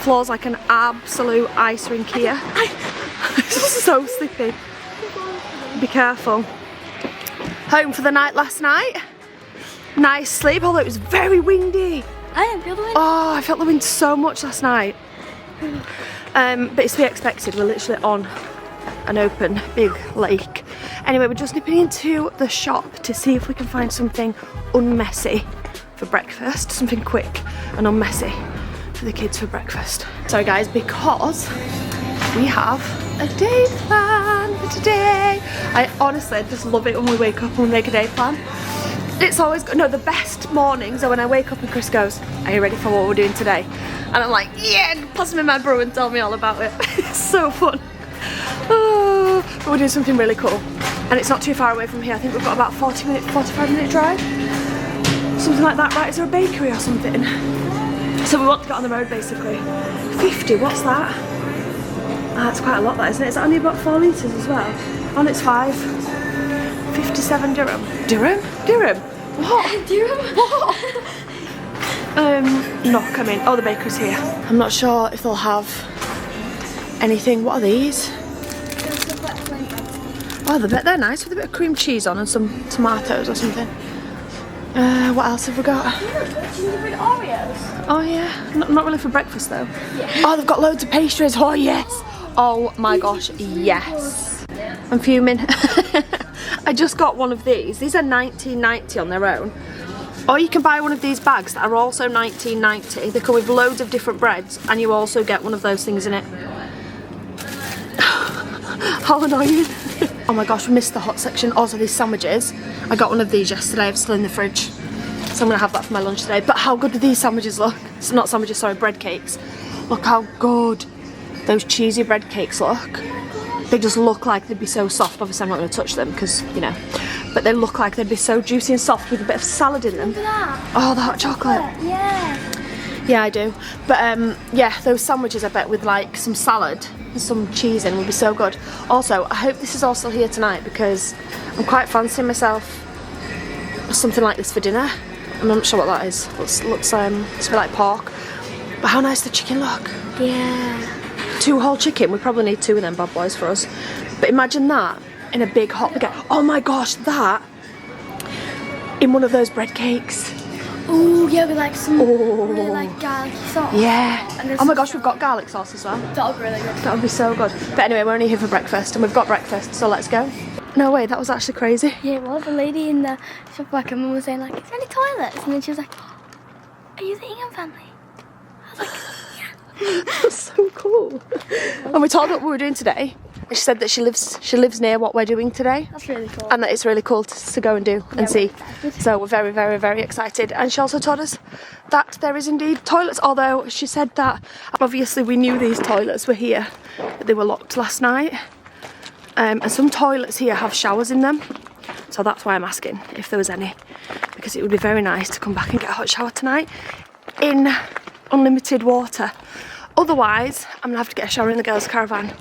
floor's like an absolute ice rink here. It's so slippy. Be careful. Home for the night last night. Nice sleep, although it was very windy. I didn't feel the wind. Oh, I felt the wind so much last night. But it's to be expected. We're literally on an open big lake. Anyway, we're just nipping into the shop to see if we can find something unmessy for breakfast. Something quick and unmessy for the kids for breakfast. So guys, because we have a day plan for today. I honestly just love it when we wake up and we make a day plan. It's always good. No, the best mornings are when I wake up and Chris goes, "Are you ready for what we're doing today?" And I'm like, "Yeah," and pass me my brew and tell me all about it. It's so fun. Oh, but we're doing something really cool. And it's not too far away from here. I think we've got about 45-minute drive. Something like that, right? Is there a bakery or something? So we want to get on the road basically. 50, what's that? That's quite a lot, that, isn't it? Is that only about 4 litres as well? Oh, it's 5. 57 dirham. Dirham? Dirham? What? Dirham? What? No, come in. Oh, the bakery's here. I'm not sure if they'll have anything. What are these? Oh, they're nice with a bit of cream cheese on and some tomatoes or something. What else have we got? Gingerbread Oreos. Oh yeah, not really for breakfast though. Yeah. Oh, they've got loads of pastries. Oh yes. Oh my gosh, yes. I'm fuming. I just got one of these. These are $19.90 on their own. Or you can buy one of these bags that are also $19.90. They come with loads of different breads and you also get one of those things in it. How annoying. Oh my gosh, we missed the hot section. Also these sandwiches. I got one of these yesterday. I'm still in the fridge. So I'm going to have that for my lunch today. But how good do these sandwiches look? It's not sandwiches, sorry, bread cakes. Look how good those cheesy bread cakes look. They just look like they'd be so soft. Obviously I'm not going to touch them because, you know. But they look like they'd be so juicy and soft with a bit of salad in them. Look at that. Oh, the hot chocolate. Yeah. Yeah, I do. But yeah, those sandwiches I bet with like some salad and some cheese in would be so good. Also, I hope this is all still here tonight because I'm quite fancying myself something like this for dinner. I'm not sure what that is. Looks it's a bit like pork. But how nice the chicken look. Yeah. 2 whole chicken. We probably need 2 of them bad boys for us. But imagine that in a big hot baguette. Oh my gosh, that in one of those bread cakes. Ooh, yeah, with like some really like garlic sauce. Yeah. Oh my gosh, we've got garlic sauce as well. That would be really good. That would be so good. But anyway, we're only here for breakfast and we've got breakfast, so let's go. No way, that was actually crazy. Yeah, it was. A lady in the shop back and mum was saying like, "Is there any toilets?" And then she was like, "Are you the Ingham family?" I was like, "Yeah." That's so cool. And we told her what we were doing today. And she said that she lives near what we're doing today. That's really cool. And that it's really cool to go and do and see. So we're very, very, very excited. And she also told us that there is indeed toilets, although she said that obviously we knew these toilets were here, but they were locked last night. And some toilets here have showers in them. So that's why I'm asking if there was any, because it would be very nice to come back and get a hot shower tonight in unlimited water. Otherwise, I'm gonna have to get a shower in the girls' caravan.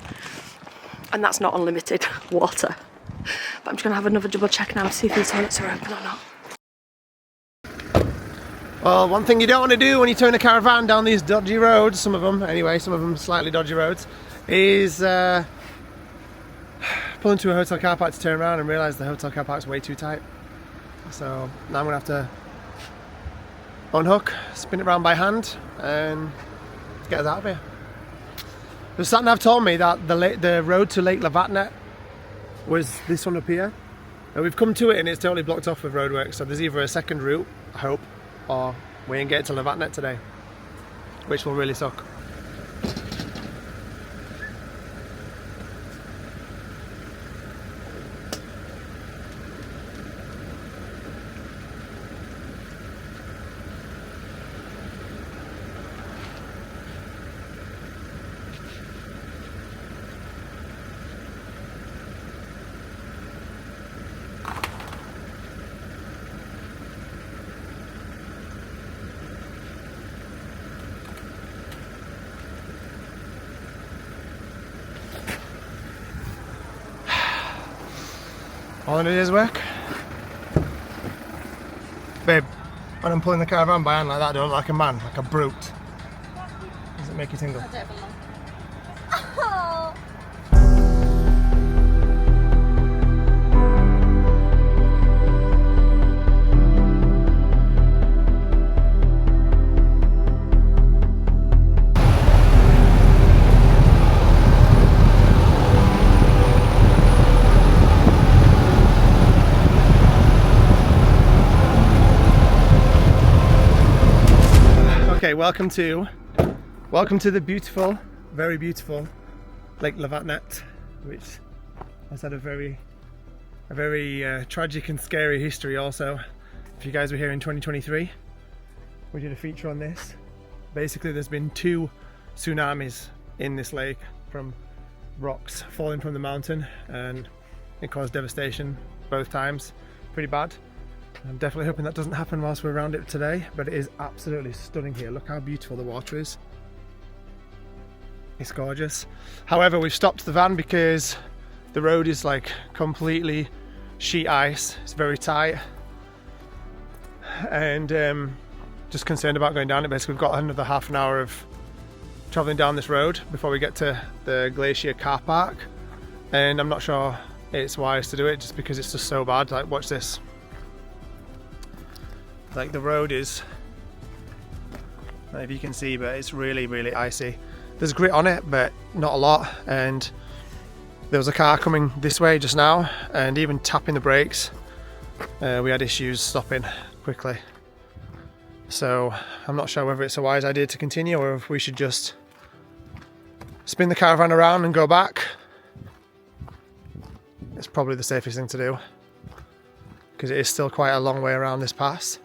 And that's not unlimited water. But I'm just gonna have another double check now to see if these toilets are open or not. Well, one thing you don't want to do when you turn a caravan down these dodgy roads, some of them slightly dodgy roads, is pull into a hotel car park to turn around and realise the hotel car park's way too tight. So now I'm gonna have to unhook, spin it around by hand and get us out of here. The sat-nav told me that the road to Lake Lavatnet was this one up here. And we've come to it and it's totally blocked off with roadworks, so there's either a second route, I hope, or we ain't getting to Lavatnet today, which will really suck. All in a day's work. Babe, when I'm pulling the caravan by hand like that, I don't look like a man, like a brute. Does it make you tingle? I don't belong. Oh. Okay, welcome to the beautiful, very beautiful Lake Lavatnet, which has had a very tragic and scary history also. If you guys were here in 2023, we did a feature on this. Basically, there's been 2 tsunamis in this lake from rocks falling from the mountain, and it caused devastation both times. Pretty bad. I'm definitely hoping that doesn't happen whilst we're around it today, but it is absolutely stunning here. Look how beautiful the water is. It's gorgeous. However, we've stopped the van because the road is like completely sheet ice. It's very tight, and just concerned about going down it. Basically, we've got another half an hour of traveling down this road before we get to the glacier car park, and I'm not sure it's wise to do it just because it's just so bad. Like, watch this. Like, the road is, I don't know if you can see, but it's really icy. There's grit on it, but not a lot, and there was a car coming this way just now, and even tapping the brakes, we had issues stopping quickly. So I'm not sure whether it's a wise idea to continue or if we should just spin the caravan around and go back. It's probably the safest thing to do, because it is still quite a long way around this pass.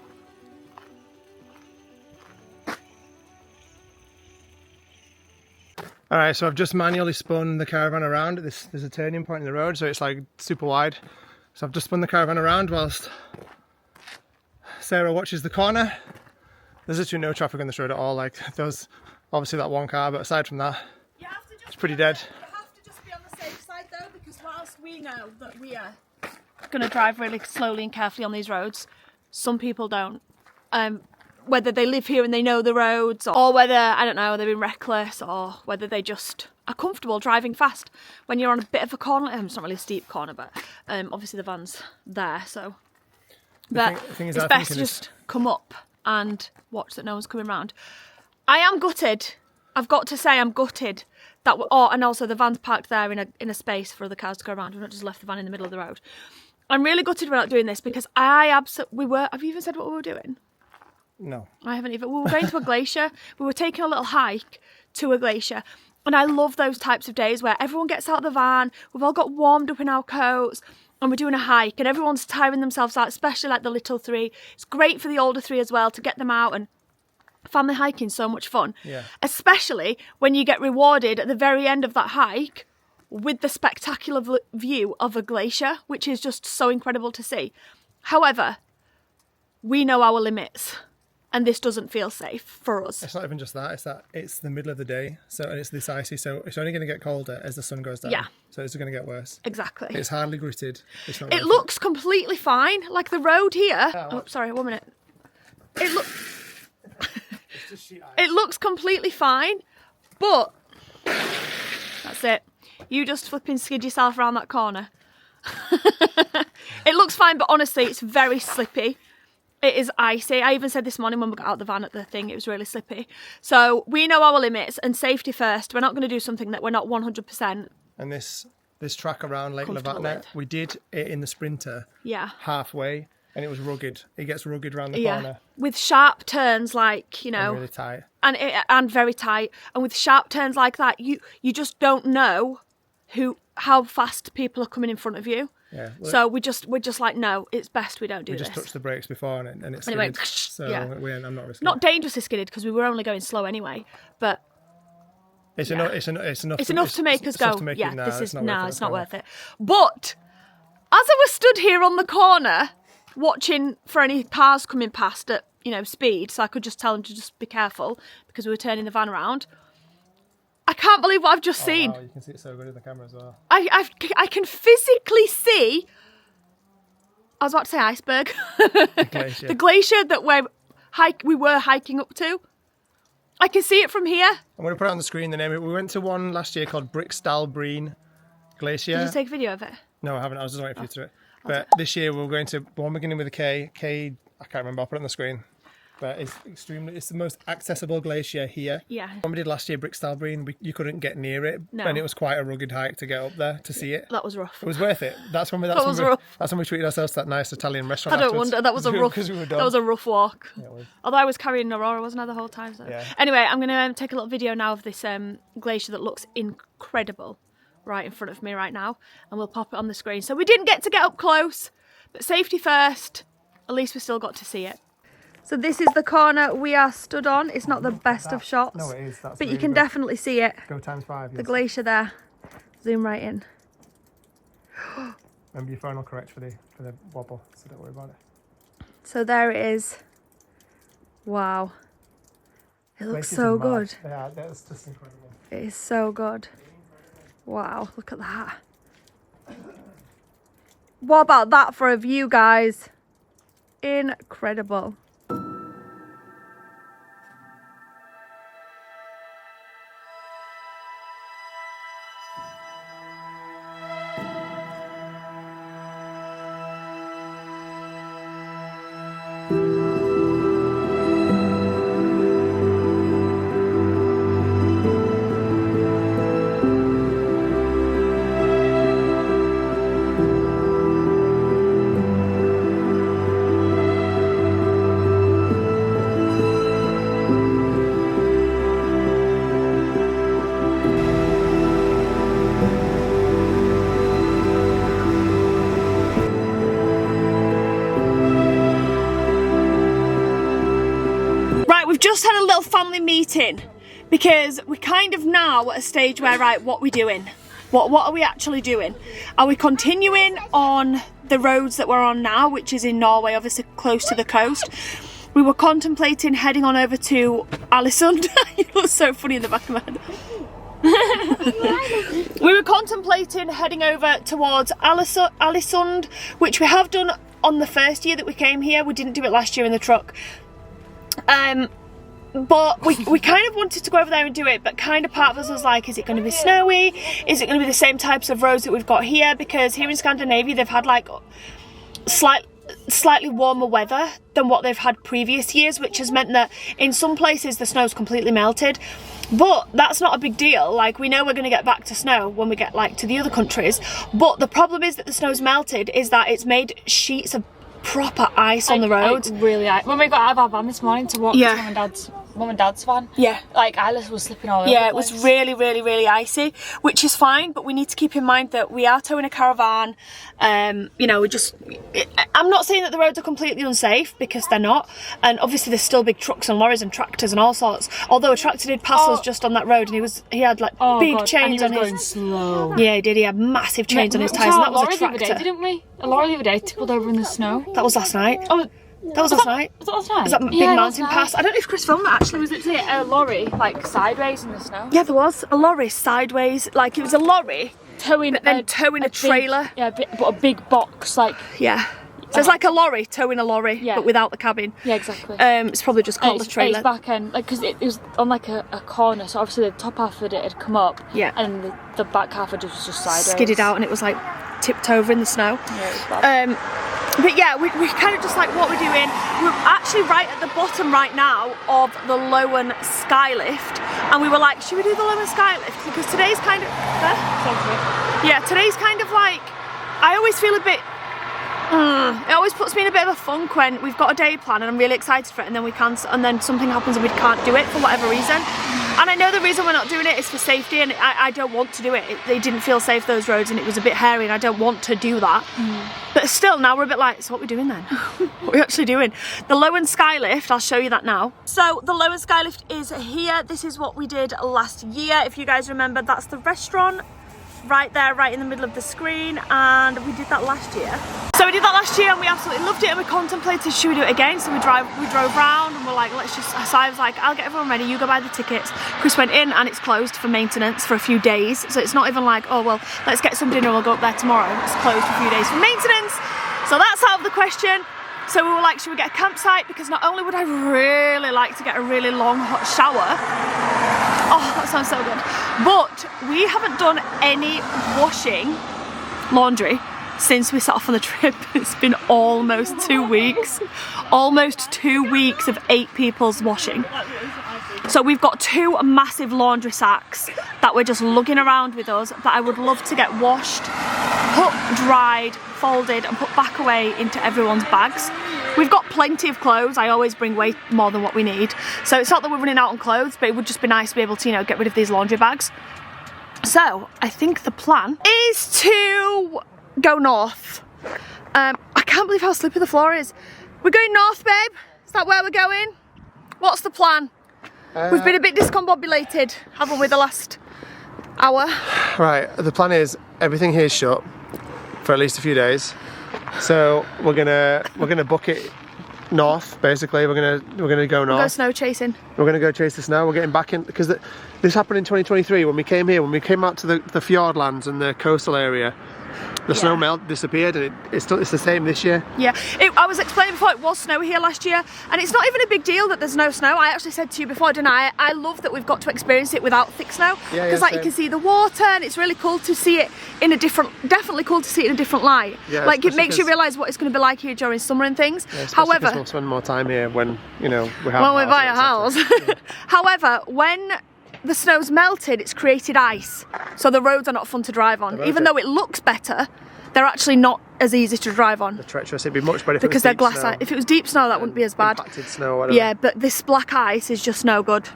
Alright, so I've just manually spun the caravan around. There's a turning point in the road, so it's like super wide. So I've just spun the caravan around whilst Sarah watches the corner. There's literally no traffic on this road at all. Like, there's obviously that one car, but aside from that, it's pretty dead. You have to just be on the safe side though, because whilst we know that we are going to drive really slowly and carefully on these roads, some people don't. Whether they live here and they know the roads, or whether, I don't know, they've been reckless, or whether they just are comfortable driving fast when you're on a bit of a corner. It's not really a steep corner, but obviously the van's there, so. But it's best to just come up and watch that no one's coming round. I am gutted. I've got to say I'm gutted that, and also the van's parked there in a space for other cars to go around. We've not just left the van in the middle of the road. I'm really gutted we're not doing this, because have you even said what we were doing? No. I haven't even. We were going to a glacier. We were taking a little hike to a glacier. And I love those types of days where everyone gets out of the van, we've all got warmed up in our coats, and we're doing a hike, and everyone's tiring themselves out, especially like the little 3. It's great for the older 3 as well to get them out, and family hiking's so much fun. Yeah. Especially when you get rewarded at the very end of that hike with the spectacular view of a glacier, which is just so incredible to see. However, we know our limits. And this doesn't feel safe for us. It's not even just that, it's the middle of the day, and it's this icy, so it's only going to get colder as the sun goes down. Yeah. So it's going to get worse. Exactly. It's hardly gritted. It looks completely fine. Like the road here. Oh, sorry, 1 minute. It looks completely fine, but that's it. You just flipping skid yourself around that corner. It looks fine, but honestly, it's very slippy. It is icy. I even said this morning when we got out the van at the thing, it was really slippy. So we know our limits, and safety first. We're not going to do something that we're not 100%. And this track around Lake Lavatnet, we did it in the Sprinter. Yeah. Halfway, and it was rugged. It gets rugged around the corner. With sharp turns, like, you know. And really tight. And very tight. And with sharp turns like that, you just don't know how fast people are coming in front of you. Yeah, so we're just like, no, it's best we don't do this. We just touched the brakes before and it's skidded, so I'm not risking it. Not dangerously skidded, because we were only going slow anyway, but it's enough to make us go, it's not worth it. But as I was stood here on the corner watching for any cars coming past at, speed, so I could just tell them to just be careful because we were turning the van around, I can't believe what I've just seen. Wow, you can see it so good in the camera as well. I can physically see, I was about to say iceberg, the glacier that we were hiking up to. I can see it from here. I'm going to put it on the screen, the name of it. We went to one last year called Prin Glacier. Did you take a video of it? No, I haven't. I was just waiting for you to do it. But this year we're going to one beginning with a K. I can't remember. I'll put it on the screen. But it's it's the most accessible glacier here. Yeah. When we did last year, Bryn, you couldn't get near it. No. And it was quite a rugged hike to get up there to see it. That was rough. It was worth it. That's when we treated ourselves to that nice Italian restaurant. I don't afterwards. wonder. That was a rough. We were done. That was a rough walk. Yeah, it was. Although I was carrying Aurora, wasn't I, the whole time? So. Yeah. Anyway, I'm going to take a little video now of this glacier that looks incredible right in front of me right now, and we'll pop it on the screen. So we didn't get to get up close, but safety first. At least we still got to see it. So this is the corner we are stood on. It's not the best of shots. No, it is. That's but really you can good. definitely see it. Go ×5. The Yes. glacier there. Zoom right in. Remember your phone will correct for the wobble, so don't worry about it. So there it is. Wow. It looks Glaciers so are mad. good. Yeah, that's just incredible. It is so good. Wow, look at that. What about that for a view, guys? Incredible. Just had a little family meeting because we're kind of now at a stage where, right, what are we doing? What are we actually doing? Are we continuing on the roads that we're on now, which is in Norway, obviously close to the coast? We were contemplating heading on over to Alisund. You look so funny in the back of my head. We were contemplating heading over towards Alisund, which we have done on the first year that we came here. We didn't do it last year in the truck. But we kind of wanted to go over there and do it, but kind of part of us was like, is it going to be snowy? Is it going to be the same types of roads that we've got here? Because here in Scandinavia, they've had like slightly warmer weather than what they've had previous years, which has meant that in some places the snow's completely melted. But that's not a big deal. Like, we know we're going to get back to snow when we get like to the other countries. But the problem is that the snow's melted is that it's made sheets of proper ice on the road. Really, when we got out of our van this morning to walk to mum and dad's van, like Isla was slipping all over the place. It was really icy, which is fine, but we need to keep in mind that we are towing a caravan. You know, I'm not saying that the roads are completely unsafe, because they're not, and obviously there's still big trucks and lorries and tractors and all sorts, although a tractor did pass us just on that road, and he had like big chains on his... going slow. Yeah, he did. He had massive chains on his tyres, and that was a tractor. The other day, didn't we? A lorry the other day tippled over in the snow. That was last night. Oh, that was last night. Was that last night? Was that big mountain pass? I don't know if Chris filmed that actually. There was literally a lorry like sideways in the snow. Yeah, there was a lorry sideways. Like, it was a lorry towing a trailer. But a big box, like. Yeah. So it's like a lorry towing a lorry, but without the cabin. Yeah, exactly. It's probably just called a trailer. It's back end, like, because it was on like a corner, so obviously the top half of it had come up. Yeah. And the back half of it was just sideways. Skidded out, and it was like tipped over in the snow. Yeah, it was bad. But yeah, we kind of just like, what we're doing. We're actually right at the bottom right now of the Lowen Skylift, and we were like, should we do the Lowen Skylift? Because today's kind of... Yeah, today's kind of like... I always feel a bit... It always puts me in a bit of a funk when we've got a day plan and I'm really excited for it, and then we cancel, and then something happens and we can't do it for whatever reason. And I know the reason we're not doing it is for safety, and I don't want to do it. They didn't feel safe, those roads, and it was a bit hairy, and I don't want to do that. But still, now we're a bit like, so what are we doing then? What are we actually doing? The Lowen Skylift, I'll show you that now. So the Lowen Skylift is here. This is what we did last year. If you guys remember, that's the restaurant right there, right in the middle of the screen, and we did that last year. So we did that last year and we absolutely loved it, and we contemplated, should we do it again? So we drove round and we're like, let's just, so I was like, I'll get everyone ready, you go buy the tickets. Chris went in and it's closed for maintenance for a few days. So it's not even like, oh well, let's get some dinner, we'll go up there tomorrow. It's closed for a few days for maintenance. So that's out of the question. So we were like, should we get a campsite? Because not only would I really like to get a really long hot shower, oh, that sounds so good, but we haven't done any washing, laundry, since we set off on the trip. It's been almost 2 weeks. Almost 2 weeks of 8 people's washing. So we've got 2 massive laundry sacks that we're just lugging around with us that I would love to get washed, put dried, folded and put back away into everyone's bags. We've got plenty of clothes. I always bring way more than what we need. So it's not that we're running out on clothes, but it would just be nice to be able to, you know, get rid of these laundry bags. So I think the plan is to go north. I can't believe how slippery the floor is. We're going north, babe. Is that where we're going? What's the plan? We've been a bit discombobulated, haven't we, the last hour? Right, the plan is everything here's shut for at least a few days. So we're gonna book it north. Basically, we're gonna go north. Go snow chasing. We're gonna go chase the snow. We're getting back in because this happened in 2023 when we came here. When we came out to the fjordlands and the coastal area, the snow melt disappeared, and it's the same this year. Yeah, I was explaining before, it was snowy here last year, and it's not even a big deal that there's no snow. I actually said to you before, didn't I? I love that we've got to experience it without thick snow, because like you can see the water, and it's really cool to see it in a different, definitely cool to see it in a different light. Yeah, like it makes you realise what it's going to be like here during summer and things. Yeah, however, we'll spend more time here when, you know, we buy a house. However, when the snow's melted, it's created ice, so the roads are not fun to drive on. Even though it looks better, they're actually not as easy to drive on. The treacherous, it'd be much better if because it was they're glass snow. ice. If it was deep snow, that wouldn't be as bad. Impacted snow, whatever. Yeah, but this black ice is just no good.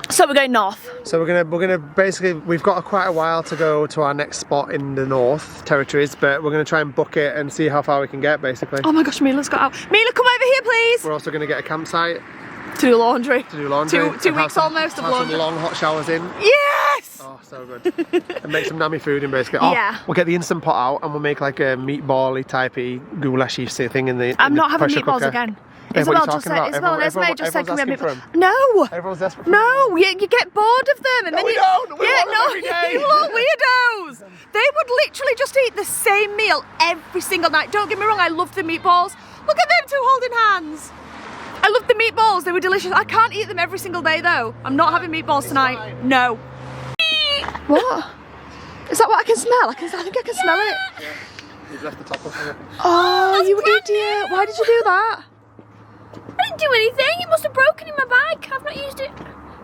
So we're going north. So we're gonna basically, we've got quite a while to go to our next spot in the North Territories, but we're gonna try and book it and see how far we can get, basically. Oh my gosh, Mila's got out. Mila, come over here, please. We're also gonna get a campsite. To do laundry. To do laundry. Two weeks almost of laundry. Some long hot showers in. Yes! Oh, so good. And make some nammy food in, basically. Yeah. We'll get the Instant Pot out and we'll make like a meatball-y typey goulashy thing in the I'm not having pressure meatballs cooker. again. Yeah, Isabelle just said, Isabelle and Esmé just said, can we have meatballs? No! Everyone's desperate for No, you get bored of them. And then we don't! We want them every day! You lot weirdos! They would literally just eat the same meal every single night. Don't get me wrong, I love the meatballs. Look at them 2 holding hands. I love the meatballs, they were delicious. I can't eat them every single day though. I'm not having meatballs tonight. Fine. No. What? Is that what I can smell? I think I can smell it. Yeah. You've left the top off. Oh, you idiot. Why did you do that? I didn't do anything. It must have broken in my bag. I've not used it.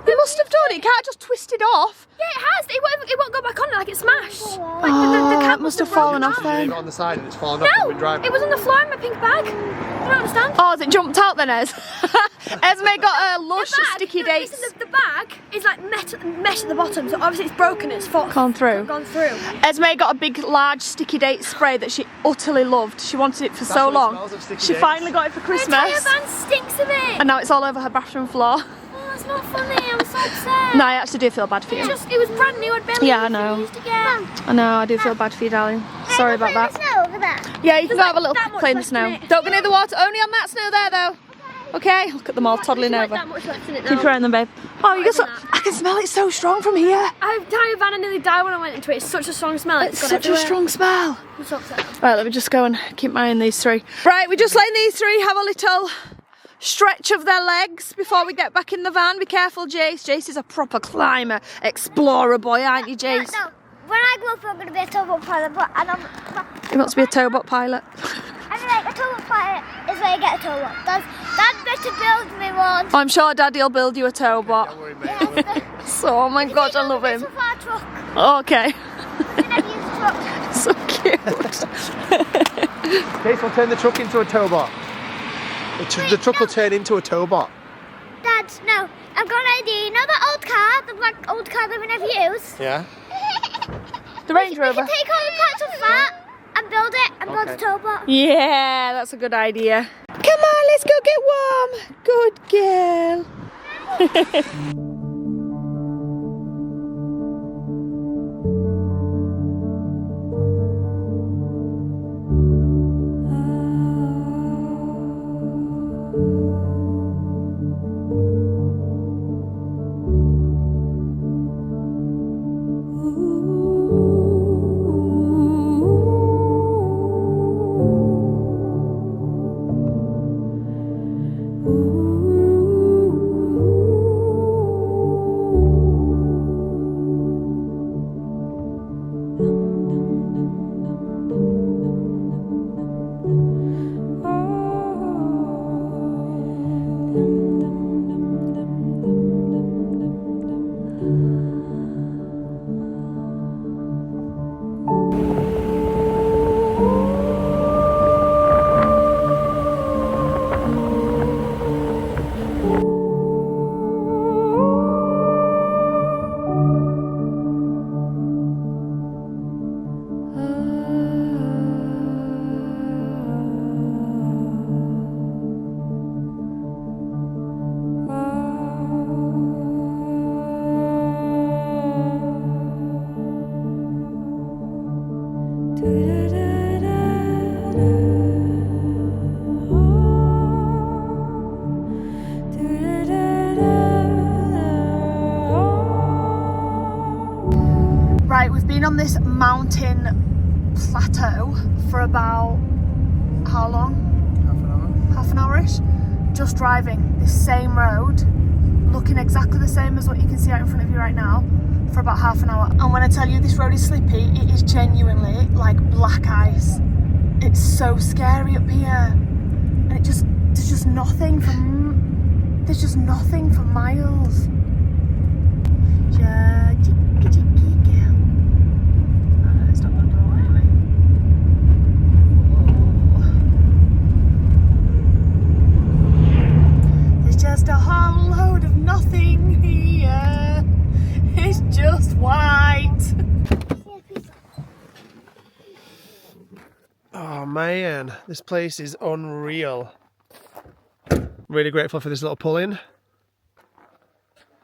You must have done it. You can't just twist it off. Yeah, it has. It won't go back on it like it's smashed. Like Oh, cap it must have fallen off You leave then. it on the side and it's fallen off No, and been dry. it was on the floor in my pink bag. I don't understand. Oh, has it jumped out then, Ez? Esmé got a lush sticky dates. Listen, the bag is like mesh at the bottom, so obviously it's broken. It's Gone through. Gone through. Esmé got a big, large sticky date spray that she utterly loved. She wanted it for so what it long. smells of, sticky She dates. finally got it for My Christmas. entire van stinks of it. And now it's all over her bathroom floor. Oh, it's not funny. I'm so upset. No, I actually do feel bad for you. It was brand new. I'd barely Yeah, I know. used again. I know, I do feel bad for you, darling. Sorry about that. Over there. Yeah, you can go have a little that much play in the left snow. in it. Don't go near the water, only on that snow there though. Okay, look at them all toddling over. That much left in it Keep now. throwing them, babe. Oh, you Not got even I can smell it so strong from here. My entire van, I nearly died when I went into it. It's such a strong smell. It's got such a everywhere. strong smell. I'm so upset. Right, let me just go and keep my eye on these 3. Right, we're just letting these 3 have a little stretch of their legs before we get back in the van. Be careful, Jace. Jace is a proper climber, explorer boy, aren't you, Jace? No, when I grow up, I'm going to be a towboat pilot, but I don't. He wants to be a towboat pilot. I mean, like, a towboat pilot is where you get a towboat. Dad better build me one. I'm sure Daddy will build you a towboat. Don't worry, mate. So, oh my gosh, I love him. It's a fire truck. Okay. I never use a truck. So cute. Jace, we'll turn the truck into a towbot. The truck will turn into a towbot. Dad, no. I've got an idea. You know that old car? The black old car that we never use? Yeah? The Range We Rover. can take all the parts of that and build it and build a towboat. Yeah, that's a good idea. Come on, let's go get warm. Good girl. Right, we've been on this mountain plateau for about how long? Half an hour-ish. Just driving this same road, looking exactly the same as what you can see out in front of you right now, for about half an hour. And when I tell you this road is slippy, it is genuinely like black ice. It's so scary up here, and there's just nothing for miles. It's not gonna go anyway. There's just a whole load of nothing here. It's just white. Oh man, this place is unreal. Really grateful for this little pull-in,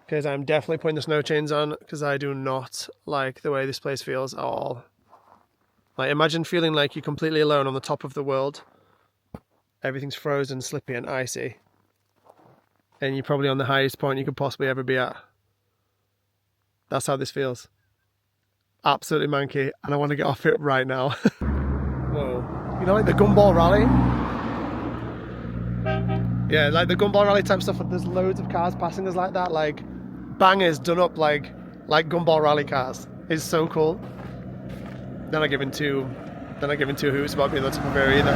because I'm definitely putting the snow chains on, because I do not like the way this place feels at all. Like, imagine feeling like you're completely alone on the top of the world. Everything's frozen, slippy and icy, and you're probably on the highest point you could possibly ever be at. That's how this feels. Absolutely manky, and I want to get off it right now. Whoa. You know, like the gumball rally? Yeah, like the gumball rally type stuff. There's loads of cars passing us like that, like bangers done up like gumball rally cars. It's so cool. They're not giving two hoots about being on top of area either.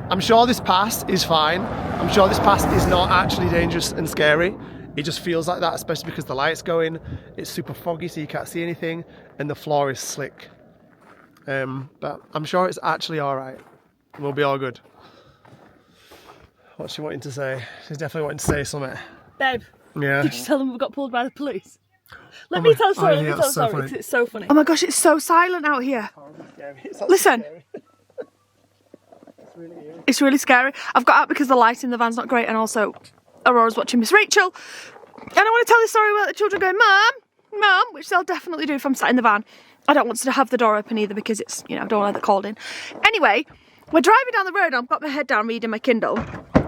I'm sure this pass is fine. I'm sure this pass is not actually dangerous and scary. It just feels like that, especially because the light's going. It's super foggy, so you can't see anything, and the floor is slick. But I'm sure it's actually alright. We'll be all good. What's she wanting to say? She's definitely wanting to say something. Babe, Yeah. did you tell them we got pulled by the police? Let me tell a story, because it's so funny. Oh my gosh, it's so silent out here. Listen. It's really scary. I've got out because the light in the van's not great, and also Aurora's watching Miss Rachel. And I want to tell this story about the children going, Mum, which they'll definitely do if I'm sat in the van. I don't want to have the door open either, because it's, you know, I don't want to let the cold in. Anyway, we're driving down the road, I've got my head down reading my Kindle.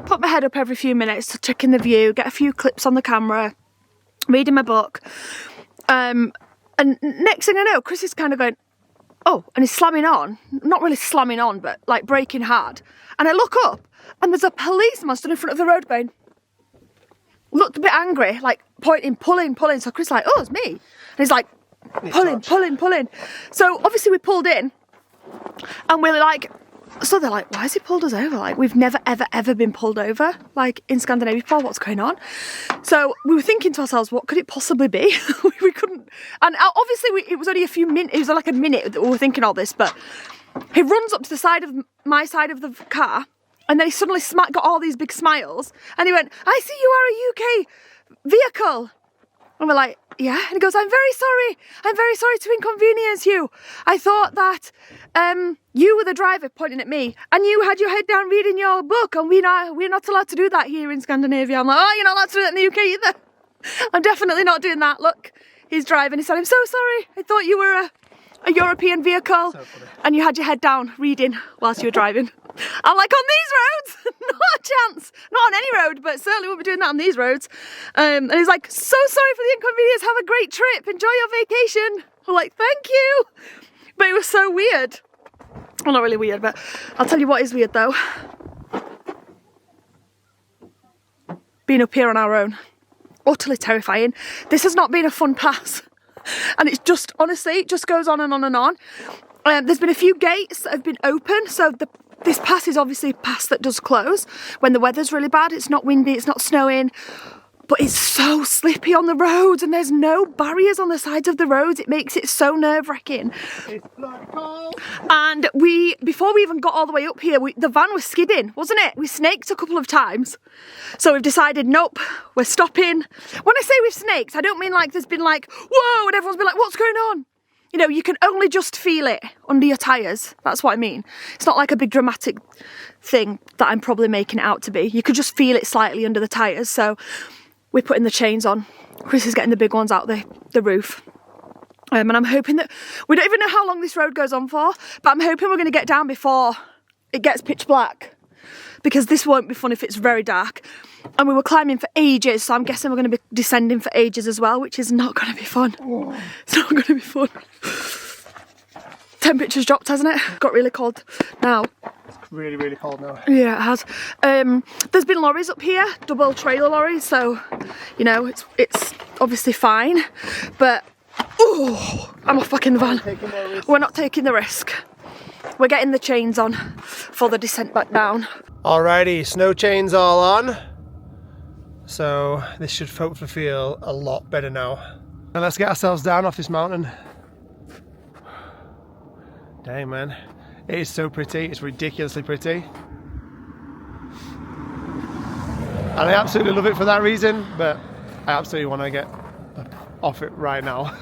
Put my head up every few minutes to check in the view, get a few clips on the camera, reading my book. And next thing I know, Chris is kind of going, oh, and he's slamming on. Not really slamming on, but like braking hard. And I look up, and there's a policeman stood in front of the road going, looked a bit angry, like pointing, pulling. So Chris is like, oh, it's me. And he's like, pulling. So obviously we pulled in, and we're like, so they're like, why has he pulled us over? Like, we've never, ever been pulled over, like, in Scandinavia before. What's going on? So we were thinking to ourselves, what could it possibly be? we couldn't, and obviously it was only a few minutes, it was like a minute that we were thinking all this, but he runs up to the side of my side of the car, and then he suddenly got all these big smiles, and he went, I see you are a UK vehicle. And we're like, yeah. And he goes, I'm very sorry to inconvenience you. I thought that you were the driver, pointing at me, and you had your head down reading your book, and we're not allowed to do that here in Scandinavia. I'm like, oh, you're not allowed to do that in the UK either. I'm definitely not doing that. Look, he's driving. He said, I'm so sorry. I thought you were a European vehicle, and you had your head down reading whilst you were driving. I'm like, on these roads, not a chance. Not on any road, but certainly won't be doing that on these roads. And he's like, so sorry for the inconvenience. Have a great trip. Enjoy your vacation. I'm like, thank you. But it was so weird. Well, not really weird, but I'll tell you what is weird though. Being up here on our own. Utterly terrifying. This has not been a fun pass. And it's just, honestly, it just goes on and on and on. There's been a few gates that have been open, so this pass is obviously a pass that does close when the weather's really bad. It's not windy, it's not snowing, but it's so slippy on the roads, and there's no barriers on the sides of the roads. It makes it so nerve-wracking. It's bloody cold. And before we even got all the way up here, the van was skidding, wasn't it? We snaked a couple of times. So we've decided, nope, we're stopping. When I say we've snaked, I don't mean like there's been like, whoa, and everyone's been like, what's going on? You know, you can only just feel it under your tyres. That's what I mean. It's not like a big dramatic thing that I'm probably making it out to be. You could just feel it slightly under the tyres. So we're putting the chains on. Chris is getting the big ones out the roof. And I'm hoping that, we don't even know how long this road goes on for, but I'm hoping we're going to get down before it gets pitch black, because this won't be fun if it's very dark. And we were climbing for ages, so I'm guessing we're going to be descending for ages as well, which is not going to be fun. Oh. It's not going to be fun. Temperature's dropped, hasn't it? Got really cold now. It's really, really cold now. Yeah, it has. There's been lorries up here, double trailer lorries, so, you know, it's obviously fine. But, oh, I'm off back in the van. We're not taking the risk. We're getting the chains on for the descent back down. Alrighty, snow chains all on. So this should hopefully feel a lot better now. And let's get ourselves down off this mountain. Dang, man. It is so pretty. It's ridiculously pretty. And I absolutely love it for that reason, but I absolutely want to get off it right now.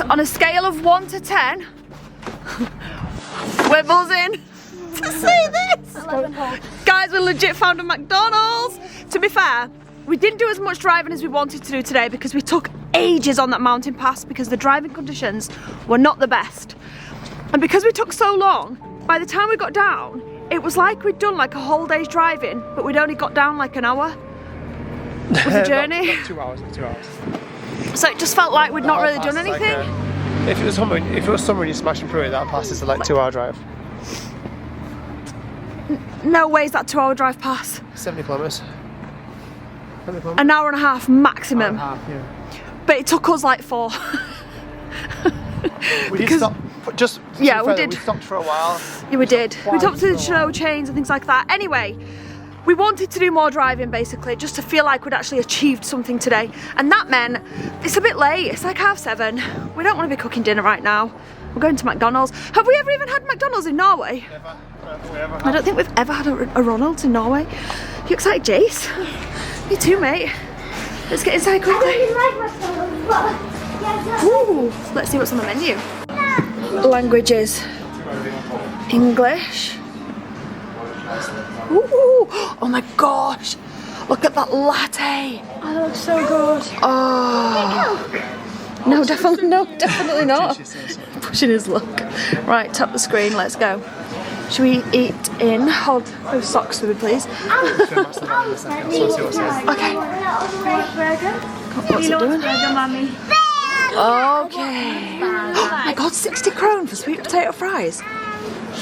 On a scale of 1 to 10, we're buzzing to see this. Guys, we legit found a McDonald's. To be fair, we didn't do as much driving as we wanted to do today because we took ages on that mountain pass because the driving conditions were not the best. And because we took so long, by the time we got down, it was like we'd done like a whole day's driving, but we'd only got down like an hour with the journey. not 2 hours, not 2 hours. So it just felt like we'd not really done anything. Like if it was summer and you're smashing through it, that pass is like 2 hour drive. No way is that 2 hour drive pass. 70 kilometres. An hour and a half maximum. Hour and a half, yeah. But it took us like 4. We did stop. Just yeah, we did. We stopped for a while. Yeah, we did. We took to the snow chains and things like that. Anyway, we wanted to do more driving basically, just to feel like we'd actually achieved something today. And that meant it's a bit late. It's like 7:30. We don't want to be cooking dinner right now. We're going to McDonald's. Have we ever even had McDonald's in Norway? Never. I don't think we've ever had a Ronald's in Norway. You excited, Jace? Me too, mate. Let's get inside quickly. Ooh, let's see what's on the menu. Languages. English. Ooh, oh my gosh. Look at that latte. Oh, that looks so good. Oh. No, definitely not. Pushing his luck. Right, tap the screen, let's go. Should we eat in? Hold those socks for me, please. Okay. What's it doing? Okay. Oh my god, 60 krone for sweet potato fries.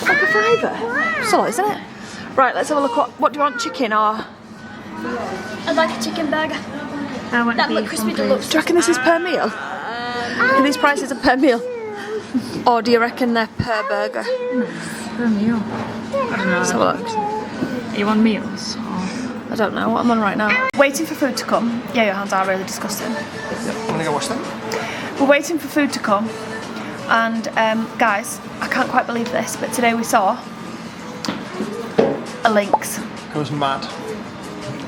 Like a fiver. It's a lot, isn't it? Right, let's have a look. What do you want, chicken or? I'd like a chicken burger. That look crispy deluxe. Do you reckon this is per meal? Are these prices are per meal? Or do you reckon they're per burger? Per meal. I don't know. Let's have a look. You want meals? Or? I don't know what I'm on right now. Waiting for food to come. Yeah, your hands are really disgusting. I'm gonna go wash them. We're waiting for food to come. And guys, I can't quite believe this, but today we saw a lynx. It was mad.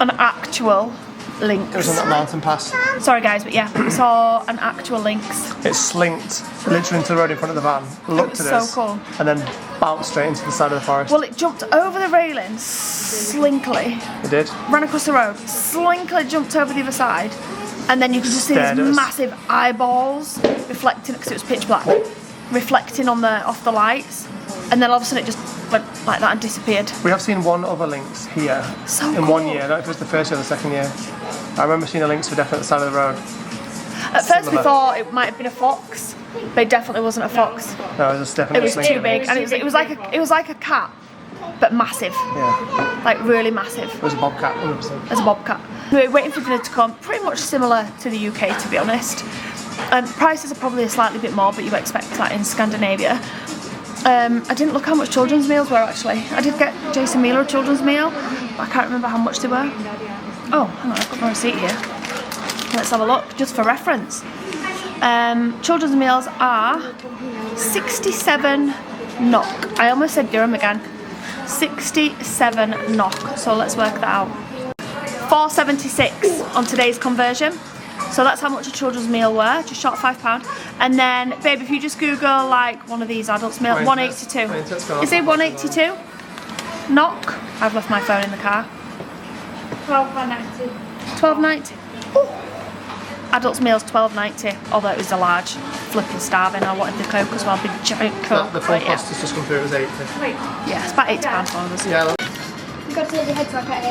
An actual lynx. It was on that mountain pass. Sorry guys, but yeah, we saw an actual lynx. It slinked literally into the road in front of the van, looked at us, so cool. and then bounced straight into the side of the forest. Well, it jumped over the railing slinkily. It did. Ran across the road, slinkily jumped over the other side, and then you could just see these massive eyeballs reflecting, because it was pitch black, reflecting on off the lights, and then all of a sudden it just went like that and disappeared. We have seen one other lynx here in 1 year. I don't know if it was the first year or the second year. I remember seeing a lynx for definitely at the side of the road. At first we thought it might have been a fox, but it definitely wasn't a fox. No, it was definitely It was too big, and it was like a cat, but massive. Yeah. Like really massive. It was a bobcat, 100%. As a bobcat. We were waiting for dinner to come, pretty much similar to the UK, to be honest. Prices are probably a slightly bit more, but you expect that in Scandinavia. I didn't look how much children's meals were actually. I did get Jace and Mila a children's meal, but I can't remember how much they were. Oh, hang on, I've got my receipt here. Let's have a look, just for reference. Children's meals are 67 NOK. I almost said dirham again. 67 NOK. So let's work that out. 476 on today's conversion. So that's how much a children's meal were, just short of £5. And then, babe, if you just Google like one of these adults meal, 182. Is it 182? NOK. I've left my phone in the car. 12.90. 12.90. Adults meals 12.90. Although it was a large, flipping starving. I wanted the Coke as well, big giant Coke. The full cost has just come through as 80. Wait. Yeah, it's about £80 for us. Yeah. You've got to leave your head to at 8.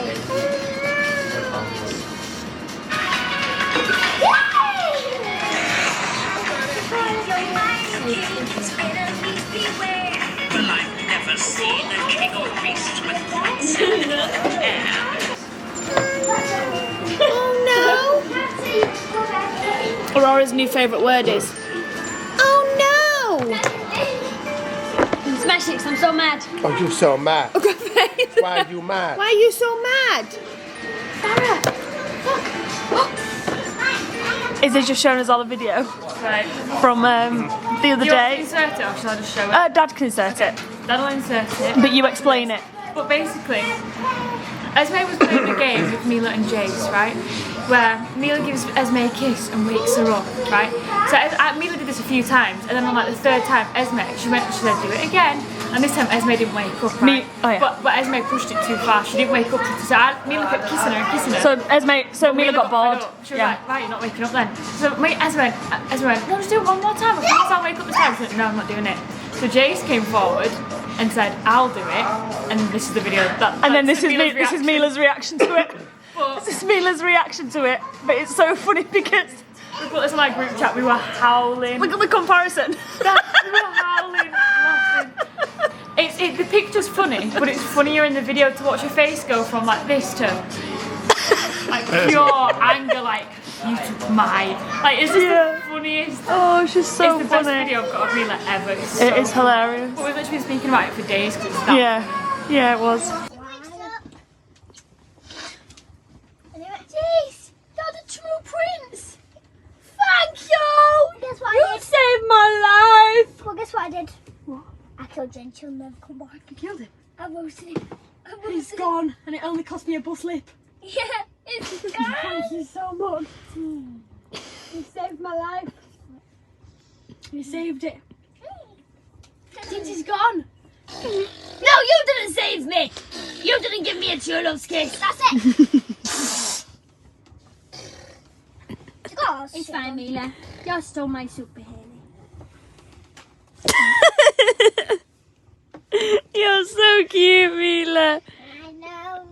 Well, I've never seen a king or beast with quite so little hair. Aurora's new favourite word is, oh no! Smash it, 'cause I'm so mad. Oh, you're so mad. Why are you mad? Why are you so mad? Is it just showing us all the video Right. from the other You want to day? insert it or shall I just show it? Dad can insert it, Dad'll insert it. but you explain it. But basically, Esmé was playing a game with Mila and Jace, right? Where Mila gives Esmé a kiss and wakes her up, right? So Mila did this a few times, and then on like the third time, Esmé, she said do it again, and this time Esmé didn't wake up, right? But Esmé pushed it too far. She didn't wake up. So Mila kept kissing her and kissing her. So Mila got bored. She was like, right, you're not waking up then. So Esmé went, no, just do it one more time. I promise I'll wake up this time. She went, no, I'm not doing it. So Jace came forward and said, I'll do it. And this is the video. This is Mila's reaction to it. This is Mila's reaction to it. But it's so funny because we put this on our group chat. We were howling. look at the comparison. We were howling, laughing. The picture's funny, but it's funnier in the video to watch your face go from like this to like pure anger, like you took my. Like it's just the funniest. Oh, she's so It's the funny. best video I've got of Mila ever. It's It is hilarious. But we've literally been speaking about it for days because it's that. Yeah, it was. Jace, you're the true prince. Thank you. Guess what I did? saved my life. Well, guess what I did? What? I killed Jen. She'll never come back. You killed him. I roasted him. He's gone, and it only cost me a bus lip. Yeah, it's gone. Thank you so much. You saved my life. You saved it. Since he's gone. No, you didn't save me. You didn't give me a true love's kiss. That's it. It's fine, Mila. You stole my super Haley. You're so cute, Mila. I know.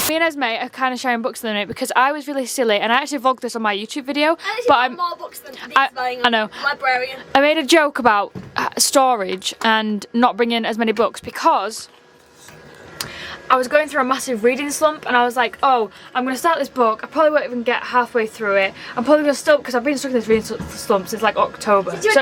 Me and Esmé are kind of sharing books at the minute because I was really silly and I actually vlogged this on my YouTube video. But I'm more books than these I know. Librarian. I made a joke about storage and not bringing as many books because I was going through a massive reading slump and I was like, oh, I'm going to start this book. I probably won't even get halfway through it. I'm probably going to stop because I've been stuck in this reading slump since like October. So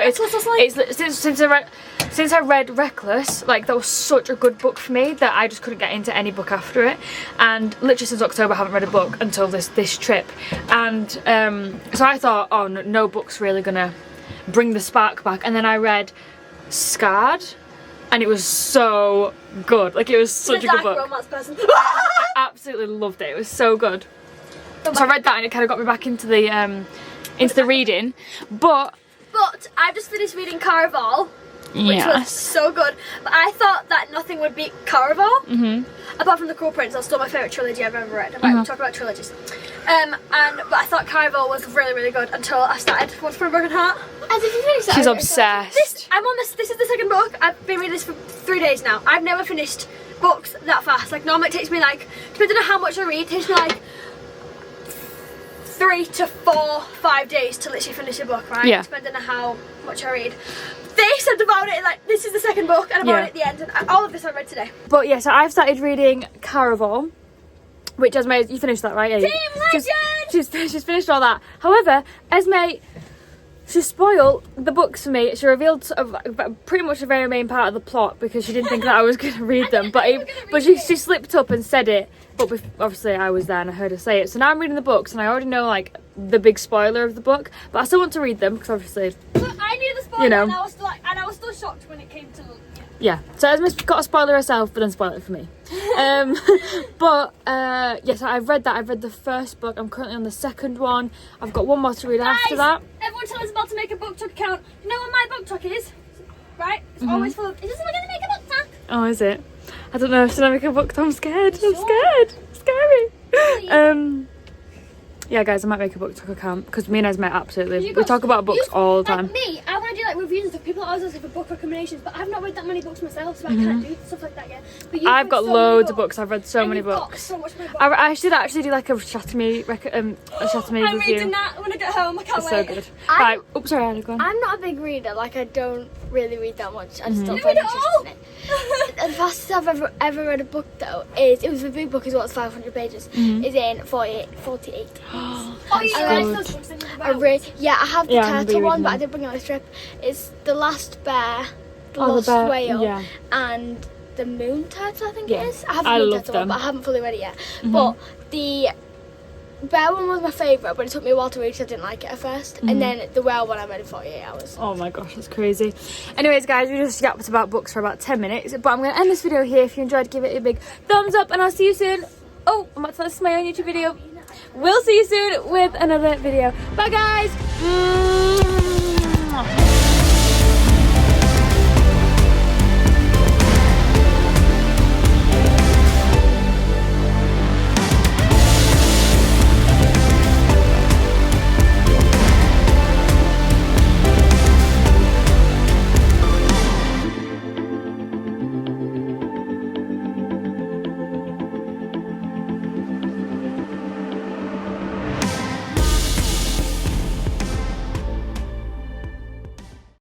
since I read Reckless, like that was such a good book for me that I just couldn't get into any book after it. And literally since October I haven't read a book until this trip. And so I thought, oh, no book's really going to bring the spark back. And then I read Scarred. And it was so good. Like it was such a good book. Romance person. I absolutely loved it. It was so good. So I read that and it kind of got me back into the reading. But I've just finished reading Caraval, which was so good. But I thought that nothing would beat Caraval. Apart from The Cruel Prince, that's still my favourite trilogy I've ever read. We'll talk about trilogies. But I thought Caraval was really, really good until I started Once Upon a Broken Heart. As if you finished that. she's obsessed. This is the second book. I've been reading this for 3 days now. I've never finished books that fast. Like normally it takes me like, depending on how much I read, it takes me like 3 to 4, 5 days to literally finish a book, right? Yeah. Depending on how much I read. They said about it like this is the second book and about it at the end, and all of this I read today. But yeah, so I've started reading Caraval, which Esmé, you finished that, right? Yeah. Team Legend! She's finished all that. However, Esmé she spoiled the books for me. She revealed sort of pretty much a very main part of the plot because she didn't think that I was going to read them. But she slipped up and said it. But obviously I was there and I heard her say it. So now I'm reading the books and I already know like the big spoiler of the book. But I still want to read them because obviously, I knew the spoiler, you know. and I was still shocked when it came to. Yeah. So Esme's got a spoiler herself, but then spoiled it for me. Yes, I've read that. I've read the first book. I'm currently on the second one. I've got one more to read after that. Everyone tell us about to make a book talk account. You know what my book talk is? Right? It's always full of. Is this going to make a book talk? Oh, is it? I don't know. Should I make a book? I'm scared. I'm scared. It's scary. Yeah, guys, I might make a book talk account because me and Esme absolutely we talk about books all the time. Like me, I want to do like reviews and stuff. People always ask for book recommendations, but I've not read that many books myself, so I can't do stuff like that yet. But I've got loads of books. I've read so many got books. so much more books. I should actually do like a Chatterme I'm review. reading that when I get home. I can't It's wait. so good. Right. Oops, sorry, Anna, go on. I'm not a big reader. Like, I don't really read that much. I just don't You find read it interest all? in it. The fastest I've ever read a book though is it was a big book as well. It's 500 pages. Is in 48. Oh, yeah, I like those books that you're about. I have the Yeah, I remember turtle you one, reading but I them. didn't bring it on this trip. It's the Last Bear, the Oh, the Lost bear, Whale, yeah. and the Moon Turtle. I think Yeah. it is. I have I the Moon love Turtle them. one, but I haven't fully read it yet. But the Bear one was my favourite, but it took me a while to read because I didn't like it at first. And then the Whale one I read in 48 hours. Oh my gosh, that's crazy. Anyways, guys, we just yapped about books for about 10 minutes, but I'm going to end this video here. If you enjoyed, give it a big thumbs up, and I'll see you soon. Oh, I'm about to listen to my own YouTube video. We'll see you soon with another video. Bye, guys.